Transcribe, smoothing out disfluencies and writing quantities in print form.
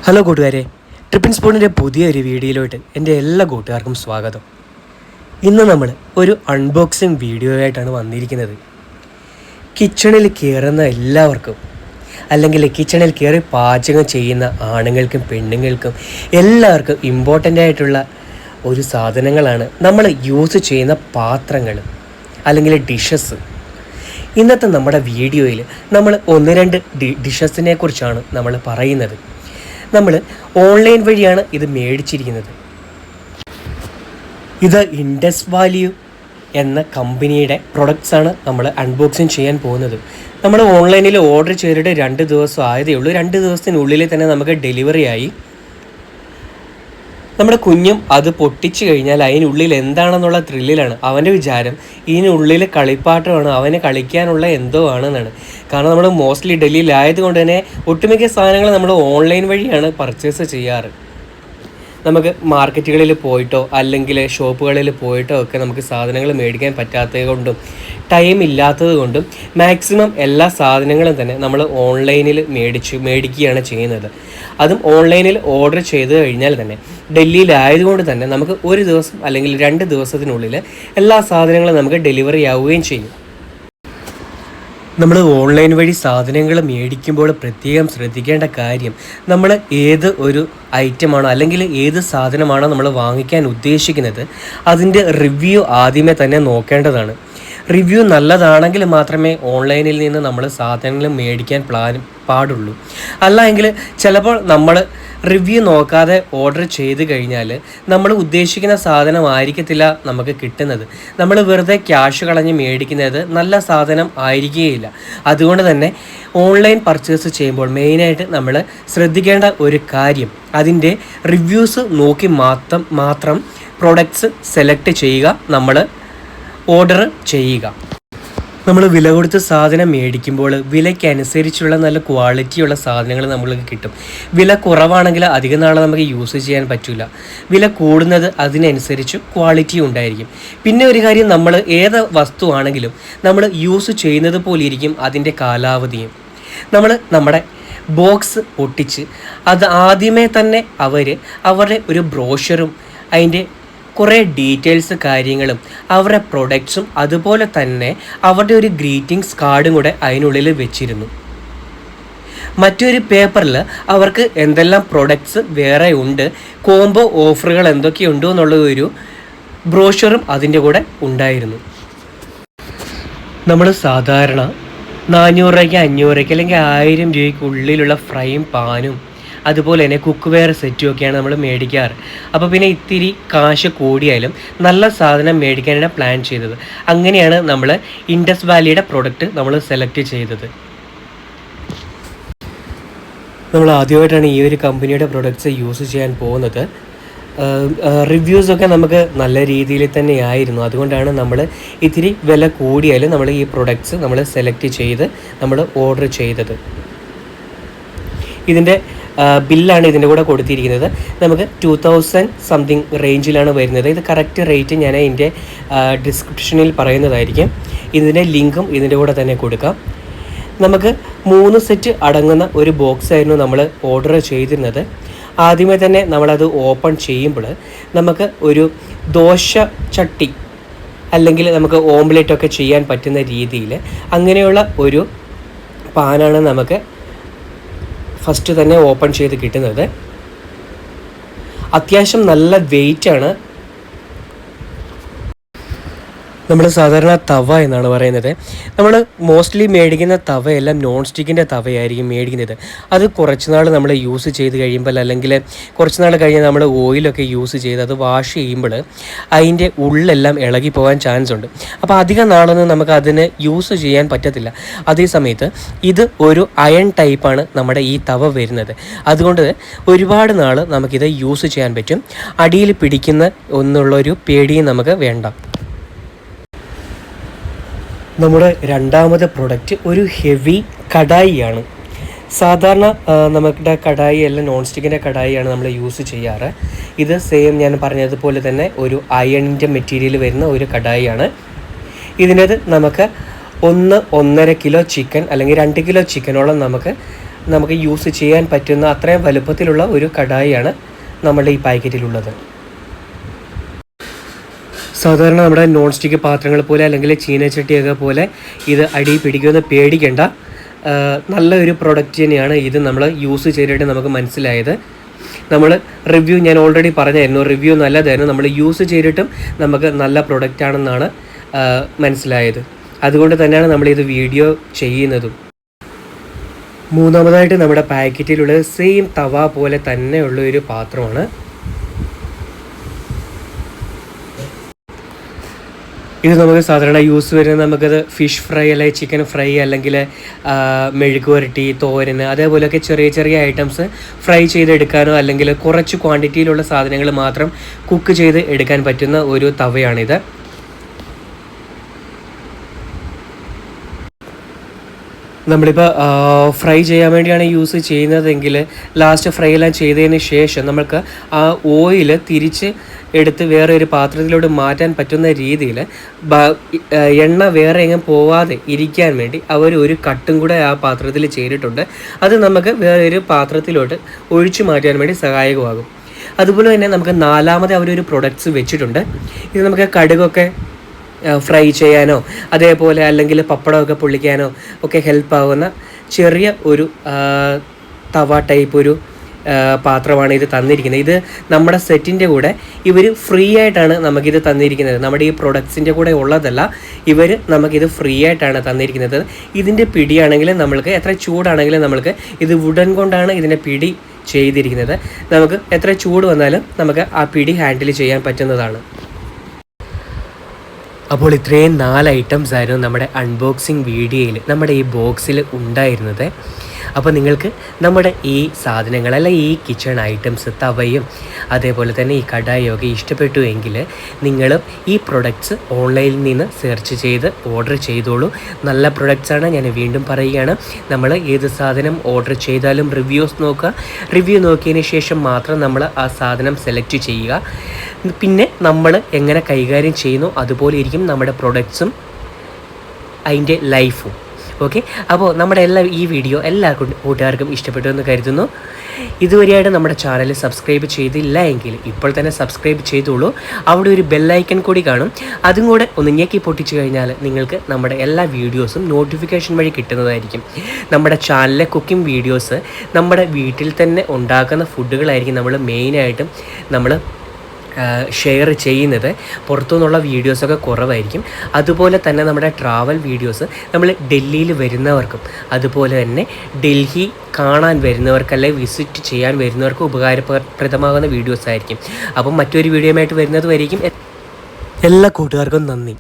Hello കൂട്ടുകാരെ, ട്രിപ്പിൻ സ്പൂണിൻ്റെ പുതിയൊരു വീഡിയോയിലോട്ട് എൻ്റെ എല്ലാ കൂട്ടുകാർക്കും സ്വാഗതം. ഇന്ന് നമ്മൾ ഒരു അൺബോക്സിങ് വീഡിയോ ആയിട്ടാണ് വന്നിരിക്കുന്നത്. കിച്ചണിൽ കയറുന്ന എല്ലാവർക്കും, അല്ലെങ്കിൽ കിച്ചണിൽ കയറി പാചകം ചെയ്യുന്ന ആണുങ്ങൾക്കും പെണ്ണുങ്ങൾക്കും എല്ലാവർക്കും ഇമ്പോർട്ടൻ്റ് ആയിട്ടുള്ള ഒരു സാധനങ്ങളാണ് നമ്മൾ യൂസ് ചെയ്യുന്ന പാത്രങ്ങൾ അല്ലെങ്കിൽ ഡിഷസ്. ഇന്നത്തെ നമ്മുടെ വീഡിയോയിൽ നമ്മൾ ഒന്ന് രണ്ട് ഡിഷസിനെ കുറിച്ചാണ് നമ്മൾ പറയുന്നത്. നമ്മൾ ഓൺലൈൻ വഴിയാണ് ഇത് മേടിച്ചിരിക്കുന്നത്. ഇത് ഇൻഡസ് വാല്യൂ എന്ന കമ്പനിയുടെ പ്രൊഡക്ട്സാണ് നമ്മൾ അൺബോക്സിങ് ചെയ്യാൻ പോകുന്നത്. നമ്മൾ ഓൺലൈനിൽ ഓർഡർ ചെയ്തിട്ട് 2 ദിവസം ആയതേ ഉള്ളൂ. 2 ദിവസത്തിനുള്ളിൽ തന്നെ നമുക്ക് ഡെലിവറി ആയി. നമ്മുടെ കുഞ്ഞും അത് പൊട്ടിച്ചു കഴിഞ്ഞാൽ അതിനുള്ളിൽ എന്താണെന്നുള്ള ത്രില്ലിലാണ്. അവൻ്റെ വിചാരം ഇതിനുള്ളിൽ കളിപ്പാട്ടമാണ്, അവന് കളിക്കാനുള്ള എന്തോ ആണെന്നാണ്. കാരണം നമ്മൾ മോസ്റ്റ്ലി ഡൽഹിയിലായതുകൊണ്ട് തന്നെ ഒട്ടുമിക്ക സാധനങ്ങൾ നമ്മൾ ഓൺലൈൻ വഴിയാണ് പർച്ചേസ് ചെയ്യാറ്. നമുക്ക് മാർക്കറ്റുകളിൽ പോയിട്ടോ അല്ലെങ്കിൽ ഷോപ്പുകളിൽ പോയിട്ടോ ഒക്കെ നമുക്ക് സാധനങ്ങൾ മേടിക്കാൻ പറ്റാത്തത് കൊണ്ടും ടൈം ഇല്ലാത്തത് കൊണ്ടും മാക്സിമം എല്ലാ സാധനങ്ങളും തന്നെ നമ്മൾ ഓൺലൈനിൽ മേടിക്കുകയാണ് ചെയ്യുന്നത്. അതും ഓൺലൈനിൽ ഓർഡർ ചെയ്ത് കഴിഞ്ഞാൽ തന്നെ ഡൽഹിയിലായതുകൊണ്ട് തന്നെ നമുക്ക് ഒരു ദിവസം അല്ലെങ്കിൽ 2 ദിവസത്തിനുള്ളിൽ എല്ലാ സാധനങ്ങളും നമുക്ക് ഡെലിവറി ആവുകയും ചെയ്യും. നമ്മൾ ഓൺലൈൻ വഴി സാധനങ്ങൾ മേടിക്കുമ്പോൾ പ്രത്യേകം ശ്രദ്ധിക്കേണ്ട കാര്യം, നമ്മൾ ഏത് ഒരു ഐറ്റമാണോ അല്ലെങ്കിൽ ഏത് സാധനമാണോ നമ്മൾ വാങ്ങിക്കാൻ ഉദ്ദേശിക്കുന്നത് അതിൻ്റെ റിവ്യൂ ആദ്യമേ തന്നെ നോക്കേണ്ടതാണ്. റിവ്യൂ നല്ലതാണെങ്കിൽ മാത്രമേ ഓൺലൈനിൽ നിന്ന് നമ്മൾ സാധനങ്ങൾ മേടിക്കാൻ പാടുള്ളൂ. അല്ല എങ്കിൽ ചിലപ്പോൾ നമ്മൾ റിവ്യൂ നോക്കാതെ ഓർഡർ ചെയ്ത് കഴിഞ്ഞാൽ നമ്മൾ ഉദ്ദേശിക്കുന്ന സാധനമായിരിക്കത്തില്ല നമുക്ക് കിട്ടുന്നത്. നമ്മൾ വെറുതെ ക്യാഷ് കളഞ്ഞ് മേടിക്കുന്നത് നല്ല സാധനം ആയിരിക്കുകയില്ല. അതുകൊണ്ട് തന്നെ ഓൺലൈൻ പർച്ചേസ് ചെയ്യുമ്പോൾ മെയിനായിട്ട് നമ്മൾ ശ്രദ്ധിക്കേണ്ട ഒരു കാര്യം, അതിൻ്റെ റിവ്യൂസ് നോക്കി മാത്രം പ്രൊഡക്ട്സ് സെലക്ട് ചെയ്യുക, നമ്മൾ ഓർഡർ ചെയ്യുക. നമ്മൾ വില കൊടുത്ത് സാധനം മേടിക്കുമ്പോൾ വിലയ്ക്കനുസരിച്ചുള്ള നല്ല ക്വാളിറ്റിയുള്ള സാധനങ്ങൾ നമ്മൾക്ക് കിട്ടും. വില കുറവാണെങ്കിൽ അധികം നാളെ നമുക്ക് യൂസ് ചെയ്യാൻ പറ്റില്ല. വില കൂടുന്നത് അതിനനുസരിച്ച് ക്വാളിറ്റി ഉണ്ടായിരിക്കും. പിന്നെ ഒരു കാര്യം, നമ്മൾ ഏത് വസ്തുവാണെങ്കിലും നമ്മൾ യൂസ് ചെയ്യുന്നത് പോലെ ഇരിക്കും അതിൻ്റെ കാലാവധിയും. നമ്മൾ നമ്മുടെ ബോക്സ് പൊട്ടിച്ച് അത് ആദ്യമേ തന്നെ അവരുടെ ഒരു ബ്രോഷറും അതിൻ്റെ കുറേ ഡീറ്റെയിൽസ് കാര്യങ്ങളും അവരുടെ പ്രൊഡക്ട്സും അതുപോലെ തന്നെ അവരുടെ ഒരു ഗ്രീറ്റിംഗ്സ് കാർഡും കൂടെ അതിനുള്ളിൽ വെച്ചിരുന്നു. മറ്റൊരു പേപ്പറിൽ അവർക്ക് എന്തെല്ലാം പ്രൊഡക്ട്സ് വേറെ ഉണ്ട്, കോംബോ ഓഫറുകൾ എന്തൊക്കെയുണ്ടോ എന്നുള്ള ഒരു ബ്രോഷറും അതിൻ്റെ കൂടെ ഉണ്ടായിരുന്നു. നമ്മൾ സാധാരണ 400 രൂപയ്ക്ക് 500 രൂപയ്ക്ക് അല്ലെങ്കിൽ 1000 രൂപയ്ക്കുള്ളിലുള്ള ഫ്രൈയും പാനും അതുപോലെ തന്നെ കുക്ക് വെയർ സെറ്റും ഒക്കെയാണ് നമ്മൾ മേടിക്കാറ്. അപ്പോൾ പിന്നെ ഇത്തിരി കാശ് കൂടിയാലും നല്ല സാധനം മേടിക്കാനാണ് പ്ലാൻ ചെയ്തത്. അങ്ങനെയാണ് നമ്മൾ ഇൻഡസ് വാലിയുടെ പ്രൊഡക്റ്റ് നമ്മൾ സെലക്ട് ചെയ്തത്. നമ്മൾ ആദ്യമായിട്ടാണ് ഈ ഒരു കമ്പനിയുടെ പ്രൊഡക്ട്സ് യൂസ് ചെയ്യാൻ പോകുന്നത്. റിവ്യൂസൊക്കെ നമുക്ക് നല്ല രീതിയിൽ തന്നെ ആയിരുന്നു. അതുകൊണ്ടാണ് നമ്മൾ ഇത്തിരി വില കൂടിയാലും നമ്മൾ ഈ പ്രൊഡക്ട്സ് നമ്മൾ സെലക്ട് ചെയ്ത് നമ്മൾ ഓർഡർ ചെയ്തത്. ഇതിൻ്റെ ബില്ലാണ് ഇതിൻ്റെ കൂടെ കൊടുത്തിരിക്കുന്നത്. നമുക്ക് 2000 സംതിങ് റേഞ്ചിലാണ് വരുന്നത്. ഇത് കറക്റ്റ് റേറ്റ് ഞാൻ ഇതിൻ്റെ ഡിസ്ക്രിപ്ഷനിൽ പറയുന്നതായിരിക്കും. ഇതിൻ്റെ ലിങ്കും ഇതിൻ്റെ കൂടെ തന്നെ കൊടുക്കാം. നമുക്ക് 3 സെറ്റ് അടങ്ങുന്ന ഒരു ബോക്സ് ആയിരുന്നു നമ്മൾ ഓർഡർ ചെയ്തിരുന്നത്. ആദ്യമേ തന്നെ നമ്മളത് ഓപ്പൺ ചെയ്യുമ്പോൾ നമുക്ക് ഒരു ദോശ ചട്ടി അല്ലെങ്കിൽ നമുക്ക് ഓംലെറ്റൊക്കെ ചെയ്യാൻ പറ്റുന്ന രീതിയിൽ അങ്ങനെയുള്ള ഒരു പാനാണ് നമുക്ക് ഫസ്റ്റ് തന്നെ ഓപ്പൺ ചെയ്ത് കിട്ടുന്നത്. അത്യാവശ്യം നല്ല വെയിറ്റാണ്. നമ്മൾ സാധാരണ തവ എന്നാണ് പറയുന്നത്. നമ്മൾ മോസ്റ്റ്ലി മേടിക്കുന്ന തവയെല്ലാം നോൺ സ്റ്റിക്കിൻ്റെ തവയായിരിക്കും മേടിക്കുന്നത്. അത് കുറച്ച് നാൾ നമ്മൾ യൂസ് ചെയ്ത് കഴിയുമ്പോൾ അല്ലെങ്കിൽ കുറച്ച് നാൾ കഴിഞ്ഞ് നമ്മൾ ഓയിലൊക്കെ യൂസ് ചെയ്ത് അത് വാഷ് ചെയ്യുമ്പോൾ അതിൻ്റെ ഉള്ളെല്ലാം ഇളകി പോകാൻ ചാൻസ് ഉണ്ട്. അപ്പോൾ അധികം നാളൊന്നും നമുക്ക് അതിന് യൂസ് ചെയ്യാൻ പറ്റത്തില്ല. അതേ സമയത്ത് ഇത് ഒരു അയൺ ടൈപ്പാണ് നമ്മുടെ ഈ തവ വരുന്നത്. അതുകൊണ്ട് ഒരുപാട് നാൾ നമുക്കിത് യൂസ് ചെയ്യാൻ പറ്റും. അടിയിൽ പിടിക്കുന്ന ഒന്നുള്ളൊരു പേടിയും നമുക്ക് വേണ്ട. നമ്മുടെ രണ്ടാമത്തെ പ്രൊഡക്റ്റ് ഒരു ഹെവി കടായിയാണ്. സാധാരണ നമ്മുടെ കടായി എല്ലാം നോൺ സ്റ്റിക്കിൻ്റെ കടായിയാണ് നമ്മൾ യൂസ് ചെയ്യാറ്. ഇത് സെയിം ഞാൻ പറഞ്ഞതുപോലെ തന്നെ ഒരു അയണിൻ്റെ മെറ്റീരിയൽ വരുന്ന ഒരു കടായിയാണ്. ഇതിനകത്ത് നമുക്ക് 1-1.5 കിലോ ചിക്കൻ അല്ലെങ്കിൽ 2 കിലോ ചിക്കനോളം നമുക്ക് നമുക്ക് യൂസ് ചെയ്യാൻ പറ്റുന്ന അത്രയും വലുപ്പത്തിലുള്ള ഒരു കടായിയാണ് നമ്മളുടെ ഈ പാക്കറ്റിലുള്ളത്. സാധാരണ നമ്മുടെ നോൺ സ്റ്റിക്ക് പാത്രങ്ങൾ പോലെ അല്ലെങ്കിൽ ചീനച്ചട്ടിയൊക്കെ പോലെ ഇത് അടി പിടിക്കുമെന്ന് പേടിക്കേണ്ട. നല്ലൊരു പ്രൊഡക്റ്റ് തന്നെയാണ് ഇത്. നമ്മൾ യൂസ് ചെയ്തിട്ട് നമുക്ക് മനസ്സിലായത്. നമ്മൾ റിവ്യൂ ഞാൻ ഓൾറെഡി പറഞ്ഞായിരുന്നു, റിവ്യൂ നല്ലതായിരുന്നു. നമ്മൾ യൂസ് ചെയ്തിട്ടും നമുക്ക് നല്ല പ്രൊഡക്റ്റ് ആണെന്നാണ് മനസ്സിലായത്. അതുകൊണ്ട് തന്നെയാണ് നമ്മളിത് വീഡിയോ ചെയ്യുന്നതും. മൂന്നാമതായിട്ട് നമ്മുടെ പാക്കറ്റിലുള്ള സെയിം തവ പോലെ തന്നെയുള്ള ഒരു പാത്രമാണ്. ഇത് നമുക്ക് സാധാരണ യൂസ് വരുന്നത് നമുക്കത് ഫിഷ് ഫ്രൈ അല്ലെങ്കിൽ ചിക്കൻ ഫ്രൈ അല്ലെങ്കിൽ മെഴുക്ക് പുരട്ടി, തോരന്, അതേപോലെയൊക്കെ ചെറിയ ചെറിയ ഐറ്റംസ് ഫ്രൈ ചെയ്തെടുക്കാനോ അല്ലെങ്കിൽ കുറച്ച് ക്വാണ്ടിറ്റിയിലുള്ള സാധനങ്ങൾ മാത്രം കുക്ക് ചെയ്ത് എടുക്കാൻ പറ്റുന്ന ഒരു തവയാണിത്. നമ്മളിപ്പോൾ ഫ്രൈ ചെയ്യാൻ വേണ്ടിയാണ് യൂസ് ചെയ്യുന്നതെങ്കിൽ ലാസ്റ്റ് ഫ്രൈ എല്ലാം ചെയ്തതിന് ശേഷം നമുക്ക് ആ ഓയിൽ തിരിച്ച് എടുത്ത് വേറെ ഒരു പാത്രത്തിലോട്ട് മാറ്റാൻ പറ്റുന്ന രീതിയിൽ എണ്ണ വേറെ എങ്ങും പോവാതെ ഇരിക്കാൻ വേണ്ടി അവർ ഒരു കട്ടും കൂടെ ആ പാത്രത്തിൽ ചെയ്തിട്ടുണ്ട്. അത് നമുക്ക് വേറെ ഒരു പാത്രത്തിലോട്ട് ഒഴിച്ചു മാറ്റാൻ വേണ്ടി സഹായകമാകും. അതുപോലെ തന്നെ നമുക്ക് നാലാമത് അവരൊരു പ്രൊഡക്ട്സ് വെച്ചിട്ടുണ്ട്. ഇത് നമുക്ക് കടുകൊക്കെ ഫ്രൈ ചെയ്യാനോ അതേപോലെ അല്ലെങ്കിൽ പപ്പടമൊക്കെ പൊള്ളിക്കാനോ ഒക്കെ ഹെൽപ്പാകുന്ന ചെറിയ ഒരു തവ ടൈപ്പ് ഒരു പാത്രമാണ് ഇത് തന്നിരിക്കുന്നത്. ഇത് നമ്മുടെ സെറ്റിൻ്റെ കൂടെ ഇവർ ഫ്രീ ആയിട്ടാണ് നമുക്കിത് തന്നിരിക്കുന്നത്. നമ്മുടെ ഈ പ്രൊഡക്ട്സിൻ്റെ കൂടെ ഉള്ളതല്ല, ഇവർ നമുക്കിത് ഫ്രീ ആയിട്ടാണ് തന്നിരിക്കുന്നത്. ഇതിൻ്റെ പിടിയാണെങ്കിൽ നമ്മൾക്ക് എത്ര ചൂടാണെങ്കിലും നമ്മൾക്ക് ഇത് വുഡൻ കൊണ്ടാണ് ഇതിൻ്റെ പിടി ചെയ്തിരിക്കുന്നത്. നമുക്ക് എത്ര ചൂട് വന്നാലും നമുക്ക് ആ പിടി ഹാൻഡിൽ ചെയ്യാൻ പറ്റുന്നതാണ്. അപ്പോൾ ഇത്രയും 4 ഐറ്റംസ് ആയിരുന്നു നമ്മുടെ അൺബോക്സിങ് വീഡിയോയിൽ നമ്മുടെ ഈ ബോക്സിൽ ഉണ്ടായിരുന്നത്. അപ്പോൾ നിങ്ങൾക്ക് നമ്മുടെ ഈ സാധനങ്ങൾ അല്ല ഈ കിച്ചൺ ഐറ്റംസ് തവയും അതേപോലെ തന്നെ ഈ കടായൊക്കെ ഇഷ്ടപ്പെട്ടു എങ്കിൽ നിങ്ങളും ഈ പ്രൊഡക്ട്സ് ഓൺലൈനിൽ നിന്ന് സെർച്ച് ചെയ്ത് ഓർഡർ ചെയ്തോളൂ. നല്ല പ്രൊഡക്ട്സാണ്. ഞാൻ വീണ്ടും പറയുകയാണ്, നമ്മൾ ഏത് സാധനം ഓർഡർ ചെയ്താലും റിവ്യൂസ് നോക്കുക. റിവ്യൂ നോക്കിയതിന് ശേഷം മാത്രം നമ്മൾ ആ സാധനം സെലക്ട് ചെയ്യുക. പിന്നെ നമ്മൾ എങ്ങനെ കൈകാര്യം ചെയ്യുന്നു അതുപോലെ ഇരിക്കും നമ്മുടെ പ്രൊഡക്ട്സും അതിൻ്റെ ലൈഫും. ഓക്കെ, അപ്പോൾ നമ്മുടെ ഈ വീഡിയോ എല്ലാവർക്കും കൂട്ടുകാർക്കും ഇഷ്ടപ്പെട്ടു എന്ന് കരുതുന്നു. ഇതുവരെയായിട്ട് നമ്മുടെ ചാനൽ സബ്സ്ക്രൈബ് ചെയ്തില്ല എങ്കിൽ ഇപ്പോൾ തന്നെ സബ്സ്ക്രൈബ് ചെയ്തോളൂ. അവിടെ ഒരു ബെല്ലൈക്കൺ കൂടി കാണും, അതും കൂടെ ഒന്ന് ഞെക്കി പൊട്ടിച്ചു കഴിഞ്ഞാൽ നിങ്ങൾക്ക് നമ്മുടെ എല്ലാ വീഡിയോസും നോട്ടിഫിക്കേഷൻ വഴി കിട്ടുന്നതായിരിക്കും. നമ്മുടെ ചാനലിലെ കുക്കിംഗ് വീഡിയോസ് നമ്മുടെ വീട്ടിൽ തന്നെ ഉണ്ടാക്കുന്ന ഫുഡുകളായിരിക്കും നമ്മൾ മെയിനായിട്ടും നമ്മൾ ഷെയർ ചെയ്യുന്നത്. പുറത്തുനിന്നുള്ള വീഡിയോസൊക്കെ കുറവായിരിക്കും. അതുപോലെ തന്നെ നമ്മുടെ ട്രാവൽ വീഡിയോസ് നമ്മൾ ഡൽഹിയിൽ വരുന്നവർക്കും അതുപോലെ തന്നെ ഡൽഹി കാണാൻ വരുന്നവർക്കല്ലേ വിസിറ്റ് ചെയ്യാൻ വരുന്നവർക്ക് ഉപകാരപ്രദമാകുന്ന വീഡിയോസ് ആയിരിക്കും. അപ്പം മറ്റൊരു വീഡിയോയുമായിട്ട് വരുന്നത് വരെയും എല്ലാ കൂട്ടുകാർക്കും നന്ദി.